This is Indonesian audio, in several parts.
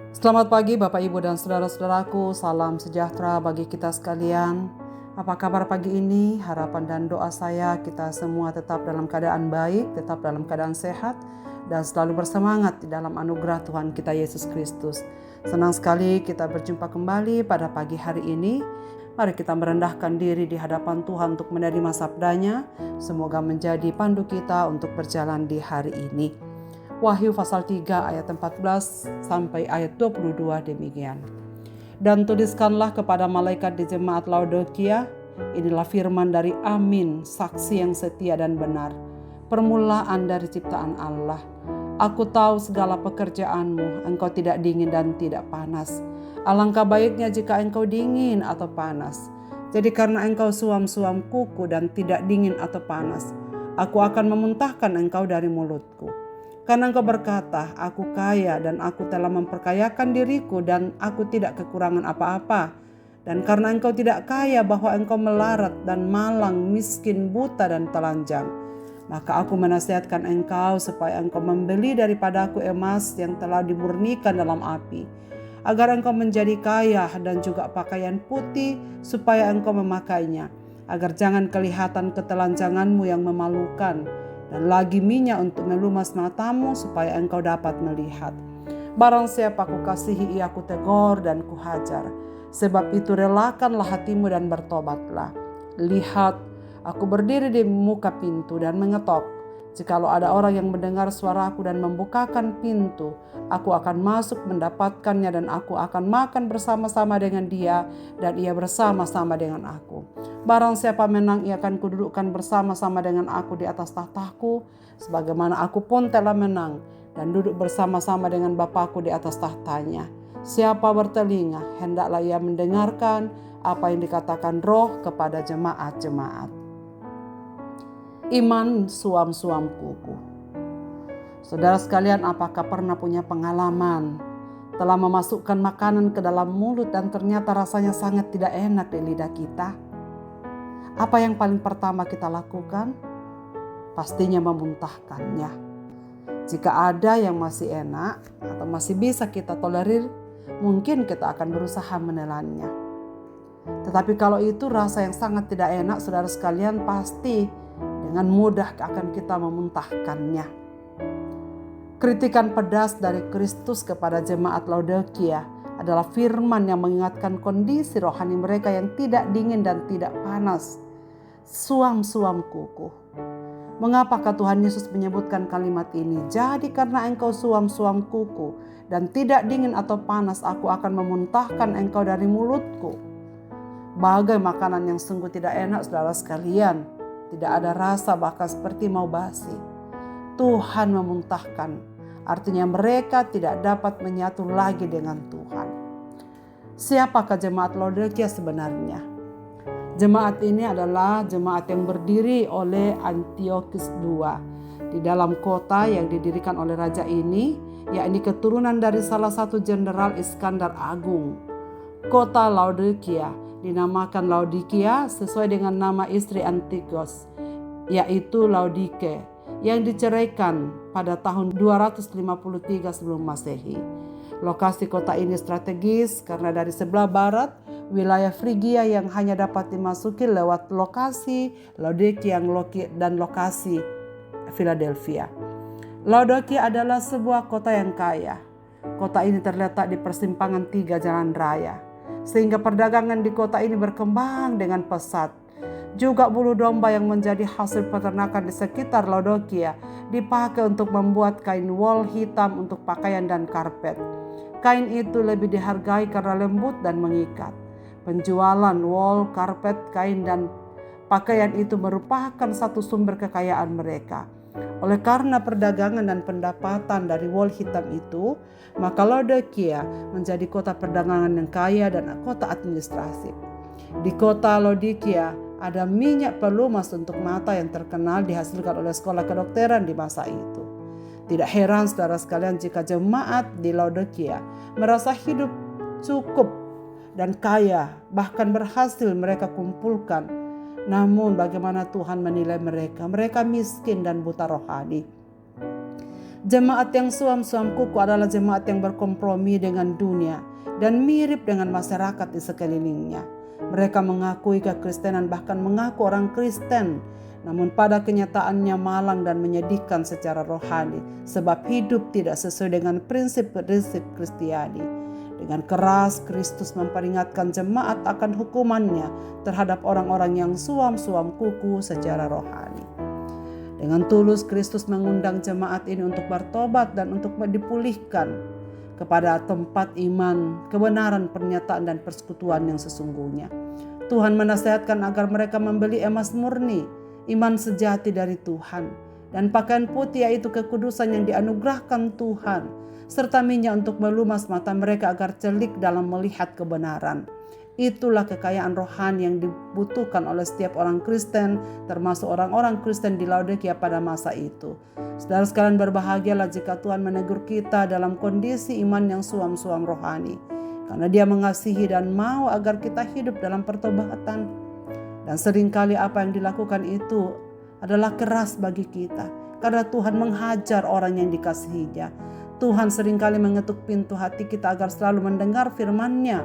Selamat pagi Bapak Ibu dan saudara-saudaraku, salam sejahtera bagi kita sekalian. Apa kabar pagi ini? Harapan dan doa saya kita semua tetap dalam keadaan baik, tetap dalam keadaan sehat, dan selalu bersemangat di dalam anugerah Tuhan kita Yesus Kristus. Senang sekali kita berjumpa kembali pada pagi hari ini. Mari kita merendahkan diri di hadapan Tuhan untuk menerima sabdanya. Semoga menjadi pandu kita untuk berjalan di hari ini. Wahyu pasal 3 ayat 14 sampai ayat 22 demikian. Dan tuliskanlah kepada malaikat di jemaat Laodikia, inilah firman dari Amin, saksi yang setia dan benar, permulaan dari ciptaan Allah. Aku tahu segala pekerjaanmu, engkau tidak dingin dan tidak panas. Alangkah baiknya jika engkau dingin atau panas. Jadi karena engkau suam-suam kuku dan tidak dingin atau panas, aku akan memuntahkan engkau dari mulutku. Karena engkau berkata, aku kaya dan aku telah memperkayakan diriku dan aku tidak kekurangan apa-apa. Dan karena engkau tidak kaya bahwa engkau melarat dan malang, miskin, buta dan telanjang, maka aku menasihatkan engkau supaya engkau membeli daripadaku emas yang telah dimurnikan dalam api, agar engkau menjadi kaya, dan juga pakaian putih supaya engkau memakainya, agar jangan kelihatan ketelanjanganmu yang memalukan, dan lagi minyak untuk melumas matamu supaya engkau dapat melihat. Barang siapa ku kasihi ia ku tegur dan ku hajar. Sebab itu relakanlah hatimu dan bertobatlah. Lihat, aku berdiri di muka pintu dan mengetok. Jikalau ada orang yang mendengar suaraku dan membukakan pintu, aku akan masuk mendapatkannya dan aku akan makan bersama-sama dengan dia dan ia bersama-sama dengan aku. Barang siapa menang, ia akan kududukkan bersama-sama dengan aku di atas tahtaku, sebagaimana aku pun telah menang dan duduk bersama-sama dengan Bapakku di atas tahtanya. Siapa bertelinga, hendaklah ia mendengarkan apa yang dikatakan Roh kepada jemaat-jemaat. Iman suam-suam kuku. Saudara sekalian, apakah pernah punya pengalaman telah memasukkan makanan ke dalam mulut dan ternyata rasanya sangat tidak enak di lidah kita? Apa yang paling pertama kita lakukan? Pastinya memuntahkannya. Jika ada yang masih enak atau masih bisa kita tolerir, mungkin kita akan berusaha menelannya. Tetapi kalau itu rasa yang sangat tidak enak, saudara sekalian, pasti dengan mudah akan kita memuntahkannya. Kritikan pedas dari Kristus kepada jemaat Laodikia adalah firman yang mengingatkan kondisi rohani mereka yang tidak dingin dan tidak panas. Suam-suam kuku. Mengapakah Tuhan Yesus menyebutkan kalimat ini? Jadi karena engkau suam-suam kuku dan tidak dingin atau panas, aku akan memuntahkan engkau dari mulutku. Bagai makanan yang sungguh tidak enak, saudara sekalian. Tidak ada rasa, bahkan seperti mau basi. Tuhan memuntahkan, artinya mereka tidak dapat menyatu lagi dengan Tuhan. Siapakah jemaat Laodikia sebenarnya? Jemaat ini adalah jemaat yang berdiri oleh Antiochus II di dalam kota yang didirikan oleh raja ini, yakni keturunan dari salah satu jenderal Iskandar Agung. Kota Laodikia dinamakan Laodikia sesuai dengan nama istri Antiochus, yaitu Laodike, yang diceraikan pada tahun 253 sebelum Masehi. Lokasi kota ini strategis karena dari sebelah barat wilayah Frigia yang hanya dapat dimasuki lewat lokasi Laodikia dan lokasi Philadelphia. Laodikia adalah sebuah kota yang kaya. Kota ini terletak di persimpangan 3 jalan raya, sehingga perdagangan di kota ini berkembang dengan pesat. Juga bulu domba yang menjadi hasil peternakan di sekitar Laodikia dipakai untuk membuat kain wol hitam untuk pakaian dan karpet. Kain itu lebih dihargai karena lembut dan mengikat. Penjualan wol, karpet, kain, dan pakaian itu merupakan satu sumber kekayaan mereka. Oleh karena perdagangan dan pendapatan dari wol hitam itu, maka Laodikia menjadi kota perdagangan yang kaya dan kota administrasi. Di kota Laodikia ada minyak pelumas untuk mata yang terkenal dihasilkan oleh sekolah kedokteran di masa itu. Tidak heran saudara sekalian jika jemaat di Laodikia merasa hidup cukup dan kaya, bahkan berhasil mereka kumpulkan. Namun bagaimana Tuhan menilai mereka? Mereka miskin dan buta rohani. Jemaat yang suam-suam kuku adalah jemaat yang berkompromi dengan dunia dan mirip dengan masyarakat di sekelilingnya. Mereka mengakui kekristenan, bahkan mengaku orang Kristen, namun pada kenyataannya malang dan menyedihkan secara rohani, sebab hidup tidak sesuai dengan prinsip-prinsip Kristiani. Dengan keras Kristus memperingatkan jemaat akan hukumannya terhadap orang-orang yang suam-suam kuku secara rohani. Dengan tulus Kristus mengundang jemaat ini untuk bertobat dan untuk dipulihkan kepada tempat iman, kebenaran, pernyataan, dan persekutuan yang sesungguhnya. Tuhan menasihatkan agar mereka membeli emas murni, iman sejati dari Tuhan, dan pakaian putih yaitu kekudusan yang dianugerahkan Tuhan, serta minyak untuk melumas mata mereka agar celik dalam melihat kebenaran. Itulah kekayaan rohani yang dibutuhkan oleh setiap orang Kristen, termasuk orang-orang Kristen di Laodikia pada masa itu. Saudara sekalian, berbahagialah jika Tuhan menegur kita dalam kondisi iman yang suam-suam rohani, karena Dia mengasihi dan mau agar kita hidup dalam pertobatan. Dan seringkali apa yang dilakukan itu adalah keras bagi kita, karena Tuhan menghajar orang yang dikasihinya. Tuhan seringkali mengetuk pintu hati kita agar selalu mendengar firman-Nya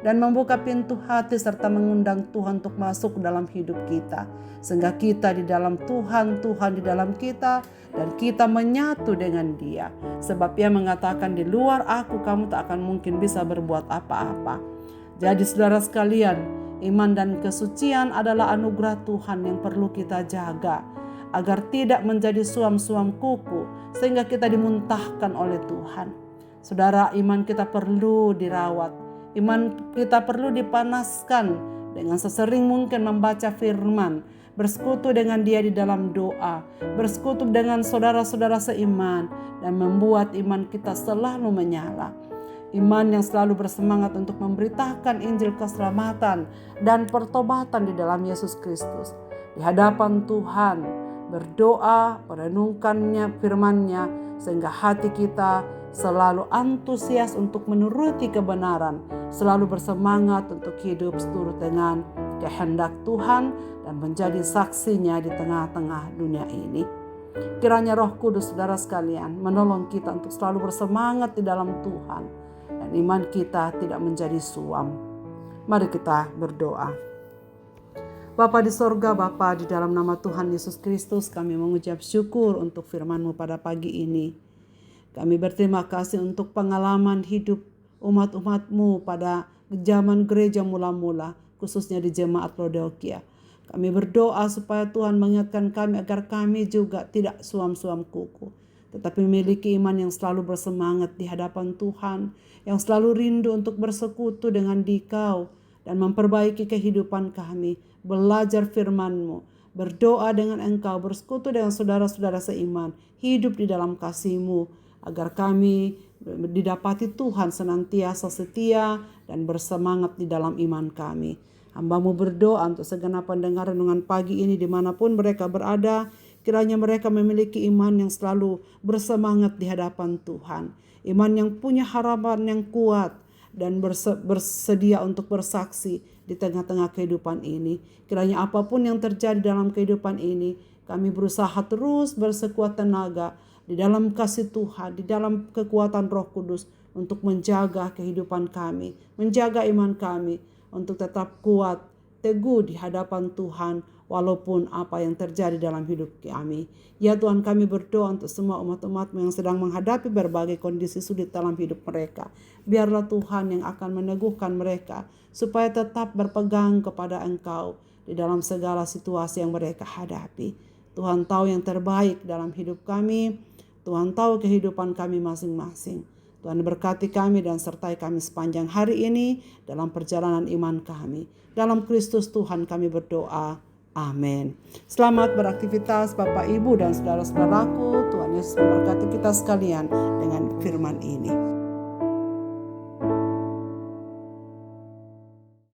dan membuka pintu hati serta mengundang Tuhan untuk masuk dalam hidup kita. Sehingga kita di dalam Tuhan, Tuhan di dalam kita, dan kita menyatu dengan Dia. Sebab Ia mengatakan, di luar aku kamu tak akan mungkin bisa berbuat apa-apa. Jadi saudara sekalian, iman dan kesucian adalah anugerah Tuhan yang perlu kita jaga, agar tidak menjadi suam-suam kuku, sehingga kita dimuntahkan oleh Tuhan. Saudara, iman kita perlu dirawat. Iman kita perlu dipanaskan dengan sesering mungkin membaca firman, bersekutu dengan Dia di dalam doa, bersekutu dengan saudara-saudara seiman, dan membuat iman kita selalu menyala. Iman yang selalu bersemangat untuk memberitakan Injil keselamatan dan pertobatan di dalam Yesus Kristus. Di hadapan Tuhan, berdoa, merenungkannya, firman-Nya, sehingga hati kita selalu antusias untuk menuruti kebenaran, selalu bersemangat untuk hidup seturut dengan kehendak Tuhan dan menjadi saksinya di tengah-tengah dunia ini. Kiranya Roh Kudus, saudara sekalian, menolong kita untuk selalu bersemangat di dalam Tuhan dan iman kita tidak menjadi suam. Mari kita berdoa. Bapa di sorga, Bapa, di dalam nama Tuhan Yesus Kristus, kami mengucap syukur untuk firman-Mu pada pagi ini. Kami berterima kasih untuk pengalaman hidup umat-umat-Mu pada zaman gereja mula-mula, khususnya di jemaat Laodikia. Kami berdoa supaya Tuhan mengingatkan kami agar kami juga tidak suam-suam kuku, tetapi memiliki iman yang selalu bersemangat di hadapan Tuhan, yang selalu rindu untuk bersekutu dengan Dikau dan memperbaiki kehidupan kami, belajar firman-Mu, berdoa dengan Engkau, bersekutu dengan saudara-saudara seiman, hidup di dalam kasih-Mu, agar kami didapati Tuhan senantiasa setia dan bersemangat di dalam iman kami. Hamba-Mu berdoa untuk segenap pendengar renungan pagi ini dimanapun mereka berada, kiranya mereka memiliki iman yang selalu bersemangat di hadapan Tuhan. Iman yang punya harapan yang kuat dan bersedia untuk bersaksi di tengah-tengah kehidupan ini. Kiranya apapun yang terjadi dalam kehidupan ini, kami berusaha terus bersekuat tenaga di dalam kasih Tuhan, di dalam kekuatan Roh Kudus untuk menjaga kehidupan kami, menjaga iman kami untuk tetap kuat, teguh di hadapan Tuhan walaupun apa yang terjadi dalam hidup kami. Ya Tuhan, kami berdoa untuk semua umat-umat-Mu yang sedang menghadapi berbagai kondisi sulit dalam hidup mereka. Biarlah Tuhan yang akan meneguhkan mereka supaya tetap berpegang kepada Engkau di dalam segala situasi yang mereka hadapi. Tuhan tahu yang terbaik dalam hidup kami. Tuhan tahu kehidupan kami masing-masing. Tuhan berkati kami dan sertai kami sepanjang hari ini dalam perjalanan iman kami. Dalam Kristus Tuhan kami berdoa. Amin. Selamat beraktivitas Bapak, Ibu, dan saudara-saudaraku. Tuhan Yesus memberkati kita sekalian dengan firman ini.